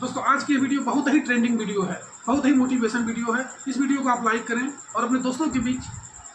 दोस्तों आज की ये वीडियो बहुत ही ट्रेंडिंग वीडियो है, बहुत ही मोटिवेशन वीडियो है। इस वीडियो को आप लाइक करें और अपने दोस्तों के बीच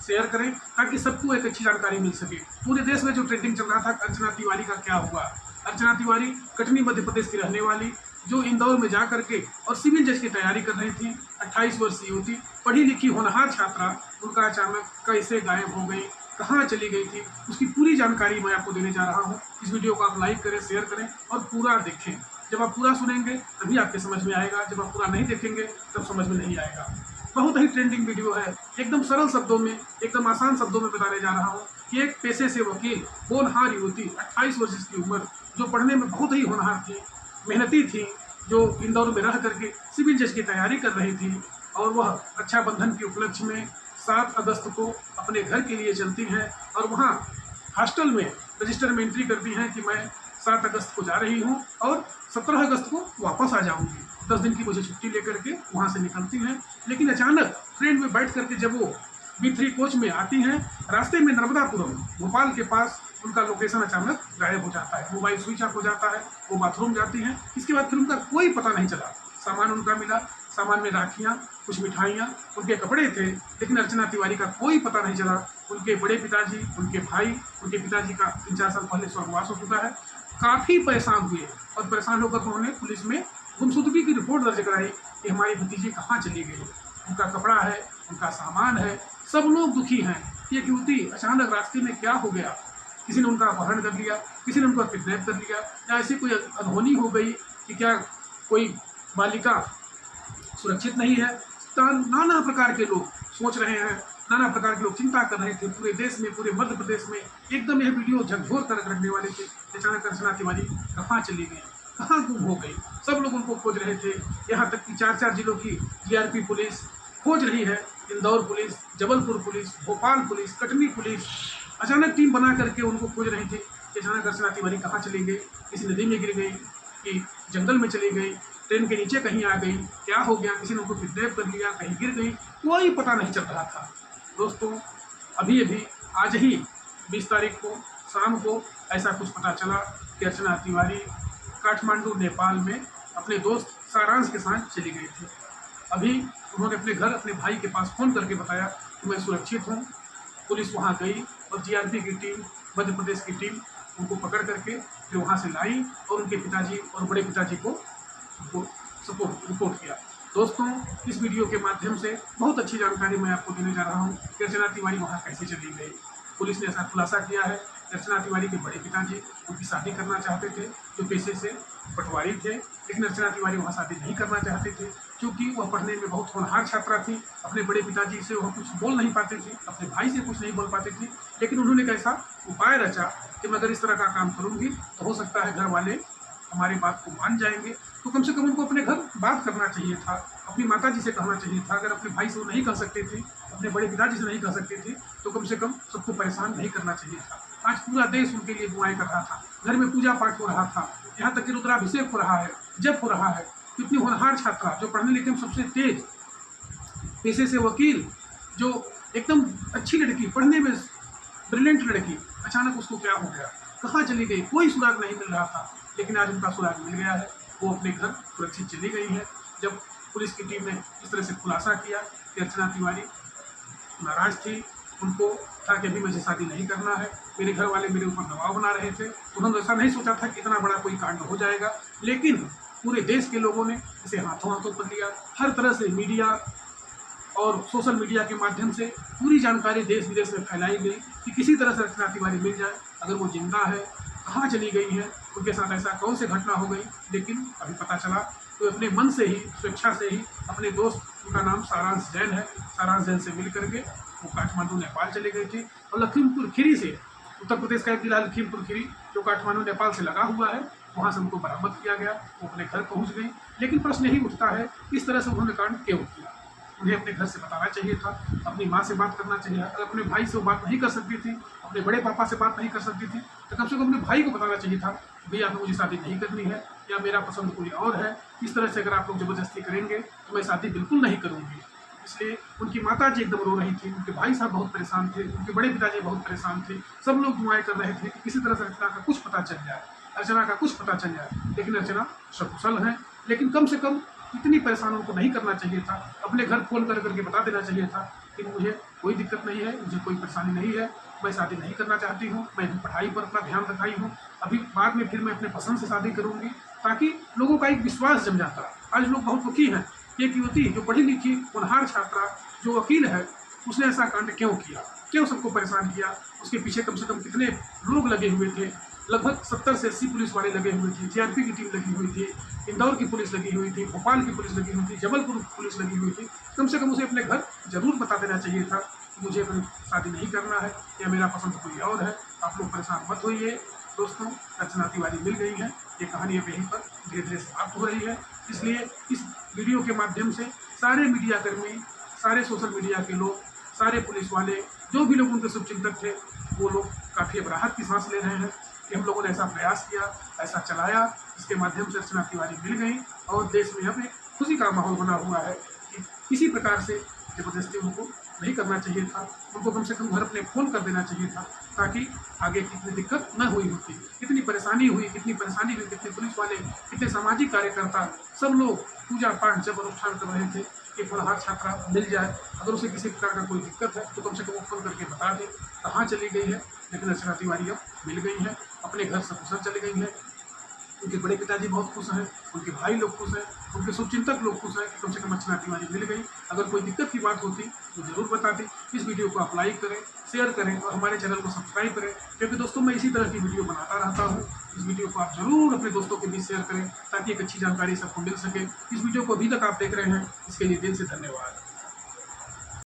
शेयर करें ताकि सबको एक अच्छी जानकारी मिल सके। पूरे देश में जो ट्रेंडिंग चल रहा था अर्चना तिवारी का क्या हुआ। अर्चना तिवारी कटनी मध्य प्रदेश की रहने वाली जो इंदौर में जा करके और सिविल जज की तैयारी कर रही थी। 28 वर्षीय युवती, पढ़ी लिखी होनहार छात्रा, उनका अचानक कैसे गायब हो गई, कहाँ चली गई थी, उसकी पूरी जानकारी मैं आपको देने जा रहा हूँ। इस वीडियो को आप लाइक करें, शेयर करें और पूरा देखें। जब आप पूरा सुनेंगे तभी आपके समझ में आएगा, जब आप पूरा नहीं देखेंगे तब समझ में नहीं आएगा। बहुत ही ट्रेंडिंग वीडियो है, एकदम सरल शब्दों में, एकदम आसान शब्दों में बताने जा रहा हूँ कि एक पेशे से वकील होनहार युवती 28 वर्ष की उम्र, जो पढ़ने में बहुत ही होनहार थी, मेहनती थी, जो इंदौर में रह करके सिविल जज की तैयारी कर रही थी और वह रक्षाबंधन के उपलक्ष्य में 7 अगस्त को अपने घर के लिए चलती हैं और वहाँ हॉस्टल में रजिस्टर में एंट्री करती हैं कि मैं 7 अगस्त को जा रही हूँ और 17 अगस्त को वापस आ जाऊँगी। 10 दिन की मुझे छुट्टी लेकर के वहाँ से निकलती हैं। लेकिन अचानक ट्रेन में बैठ करके जब वो B3 कोच में आती हैं, रास्ते में नर्मदापुरम भोपाल के पास उनका लोकेशन अचानक गायब हो जाता है। मोबाइल स्विच ऑफ हो जाता है, वो बाथरूम जाती हैं। इसके बाद फिर उनका कोई पता नहीं चला। सामान उनका मिला, सामान में राखियाँ, कुछ मिठाइयाँ, उनके कपड़े थे, लेकिन अर्चना तिवारी का कोई पता नहीं चला। उनके बड़े पिताजी, उनके भाई, उनके पिताजी का 3-4 साल पहले स्वर्गवास हो चुका है। काफ़ी परेशान हुए और परेशान होकर उन्होंने पुलिस में गुमशुदगी की रिपोर्ट दर्ज कराई कि हमारी भतीजी कहाँ चली गई। उनका कपड़ा है, उनका सामान है, सब लोग दुखी हैं। ये युवती अचानक रास्ते में क्या हो गया, किसी ने उनका अपहरण कर लिया, किसी ने उनका किडनैप कर लिया, या ऐसी कोई अनहोनी हो गई कि क्या कोई बालिका सुरक्षित नहीं है। नाना प्रकार के लोग सोच रहे हैं, नाना प्रकार के लोग चिंता कर रहे थे। पूरे देश में, पूरे मध्य प्रदेश में एकदम यह वीडियो झकझोर कर रखने वाले थे। अचानक अर्चना तिवारी कहाँ चली गई, कहाँ गुम हो गई। सब लोग उनको खोज रहे थे। यहाँ तक कि 4 जिलों की GRP पुलिस खोज रही है, Indore police, Jabalpur police, Bhopal police, Katni police अचानक टीम बना करके उनको खोज रही थी कि अचानक अर्चना तिवारी कहाँ चली गई, किसी नदी में गिर गई कि जंगल में चली गई, ट्रेन के नीचे कहीं आ गई, क्या हो गया, किसी ने उनको किडनैप कर लिया, कहीं गिर गई, कोई पता नहीं चल रहा था। दोस्तों अभी आज ही 20 तारीख को शाम को ऐसा कुछ पता चला कि अर्चना तिवारी काठमांडू नेपाल में अपने दोस्त सारांश के साथ चली गई थी। अभी उन्होंने अपने घर, अपने भाई के पास फ़ोन करके बताया कि मैं सुरक्षित हूँ। पुलिस वहाँ गई और GRP की टीम, मध्य प्रदेश की टीम उनको पकड़ करके फिर वहाँ से लाई और उनके पिताजी और बड़े पिताजी को रिपोर्ट किया। दोस्तों इस वीडियो के माध्यम से बहुत अच्छी जानकारी मैं आपको देने जा रहा हूँ कि अर्चना तिवारी वहाँ कैसे चली गई। पुलिस ने ऐसा खुलासा किया है कि अर्चना तिवारी के बड़े पिताजी उनकी शादी करना चाहते थे, जो पेशे से पटवारी थे, लेकिन अर्चना तिवारी वहाँ शादी नहीं करना चाहते थे क्योंकि वह पढ़ने में बहुत होनहार छात्रा थी। अपने बड़े पिताजी से वह कुछ बोल नहीं पाती थी, अपने भाई से कुछ नहीं बोल पाती थी। लेकिन उन्होंने एक ऐसा उपाय रचा कि मैं अगर इस तरह का काम करूँगी तो हो सकता है घर वाले हमारी बात को मान जाएंगे, तो कम से कम उनको अपने घर बात करना चाहिए था, अपनी माता जी से कहना चाहिए था। अगर अपने भाई से वो नहीं कह सकती थी, अपने बड़े पिताजी से नहीं कह सकती थी, तो कम से कम सबको परेशान नहीं करना चाहिए था। आज पूरा देश उनके लिए दुआएं कर रहा था, घर में पूजा पाठ हो रहा था, यहाँ तक कि रुद्राभिषेक हो रहा है, जप हो रहा है। इतनी होनहार छात्रा, जो पढ़ने लिखने में सबसे तेज, पेशे से वकील, जो एकदम अच्छी लड़की, पढ़ने में ब्रिलियंट लड़की, अचानक उसको क्या हो गया, कहाँ चली गई, कोई सुराग नहीं मिल रहा था। लेकिन आज उनका सुराग मिल गया है, वो अपने घर सुरक्षित चली गई है। जब पुलिस की टीम ने इस तरह से खुलासा किया कि अर्चना तिवारी नाराज थी, उनको था कि अभी मुझे शादी नहीं करना है, मेरे घर वाले मेरे ऊपर दबाव बना रहे थे, उन्होंने ऐसा नहीं सोचा था कि इतना बड़ा कोई कांड हो जाएगा। लेकिन पूरे देश के लोगों ने इसे हाथों हाथों कर लिया। हर तरह से मीडिया और सोशल मीडिया के माध्यम से पूरी जानकारी देश विदेश में फैलाई गई कि किसी तरह से अर्चना तिवारी मिल जाए। अगर वो जिंदा है, कहाँ चली गई है, उनके साथ ऐसा कौन सी घटना हो गई। लेकिन अभी पता चला तो अपने मन से ही, स्वेच्छा से ही, अपने दोस्त, उनका नाम सारांश जैन है, सारांश जैन से मिल करके वो काठमांडू नेपाल चली गई थी। और लखीमपुर खीरी से, उत्तर प्रदेश का एक जिला लखीमपुर खीरी जो काठमांडू नेपाल से लगा हुआ है, वहाँ से उनको बरामद किया गया, वो अपने घर पहुँच गई। लेकिन प्रश्न यही उठता है, इस तरह से उन्होंने कांड क्यों किया। उन्हें अपने घर से बताना चाहिए था, अपनी माँ से बात करना चाहिए। अगर अपने भाई से वो बात नहीं कर सकती थी, अपने बड़े पापा से बात नहीं कर सकती थी, तो कम से कम अपने भाई को बताना चाहिए था, भैया मुझे शादी नहीं करनी है, या मेरा पसंद कोई और है। इस तरह से अगर आप लोग ज़बरदस्ती करेंगे तो मैं शादी बिल्कुल नहीं करूँगी। इसलिए उनकी माता जी एकदम रो रही थी, उनके भाई साहब बहुत परेशान थे, उनके बड़े पिताजी बहुत परेशान थे। सब लोग दुआएं कर रहे थे कि किसी तरह से अर्चना का कुछ पता चल जाए, अर्चना का कुछ पता चल जाए। लेकिन अर्चना सकुशल हैं, लेकिन कम से कम इतनी परेशान उनको नहीं करना चाहिए था। अपने घर फ़ोन कर करके बता देना चाहिए था कि मुझे कोई दिक्कत नहीं है, मुझे कोई परेशानी नहीं है, मैं शादी नहीं करना चाहती हूँ, मैं अभी पढ़ाई पर अपना ध्यान रखाई हूँ, अभी बाद में फिर मैं अपने पसंद से शादी करूँगी, ताकि लोगों का एक विश्वास जम जाता। आज लोग बहुत दुखी हैं। एक युवती जो पढ़ी लिखी होनहार छात्रा जो वकील है, उसने ऐसा कांड क्यों किया, क्यों सबको परेशान किया? उसके पीछे कम से कम कितने लोग लगे हुए थे? लगभग 70 से 80 पुलिस वाले लगे हुए थे, जीआरपी की टीम लगी हुई थी, इंदौर की पुलिस लगी हुई थी, भोपाल की पुलिस लगी हुई थी, जबलपुर पुलिस लगी हुई थी। कम से कम उसे अपने घर जरूर बता देना चाहिए था कि मुझे अपनी शादी नहीं करना है या मेरा पसंद कोई और है। आप लोग परेशान मत होइए दोस्तों, रचना तिवारी मिल गई है। ये कहानी अब यहीं पर धीरे धीरे समाप्त हो रही है। इसलिए इस वीडियो के माध्यम से सारे मीडिया कर्मी, सारे सोशल मीडिया के लोग, सारे पुलिस वाले, जो भी लोग उनके शुभचिंतक थे, वो लोग काफ़ी अब राहत की सांस ले रहे हैं कि हम लोगों ने ऐसा प्रयास किया, ऐसा चलाया, इसके माध्यम से रचना तिवारी मिल गई और देश में अब एक खुशी का माहौल बना हुआ है कि किसी प्रकार से ज़बरदस्ती उनको नहीं करना चाहिए था। उनको कम से कम घर अपने फ़ोन कर देना चाहिए था, ताकि आगे कितनी दिक्कत न हुई होती। कितनी परेशानी हुई, कितनी पुलिस वाले, कितने सामाजिक कार्यकर्ता, सब लोग पूजा पाठ जब अनुष्ठान कर रहे थे कि होनहार छात्रा मिल जाए, अगर उसे किसी प्रकार का कोई दिक्कत है तो कम से कम वो फ़ोन करके बता दे कहाँ चली गई है। लेकिन रचना तिवारी अब मिल गई है, अपने घर सकुशल चली गई है। उनके बड़े पिताजी बहुत खुश हैं, उनके भाई लोग खुश हैं, उनके शुभचिंतक लोग खुश हैं कि कम से कम रचना तिवारी मिल गई। अगर कोई दिक्कत की बात होती तो ज़रूर बता दें। इस वीडियो को आप लाइक करें, शेयर करें और हमारे चैनल को सब्सक्राइब करें, क्योंकि दोस्तों मैं इसी तरह की वीडियो बनाता रहता हूँ। इस वीडियो को आप ज़रूर अपने दोस्तों के बीच शेयर करें ताकि एक अच्छी जानकारी सबको मिल सके। इस वीडियो को अभी तक आप देख रहे हैं, इसके लिए दिल से धन्यवाद।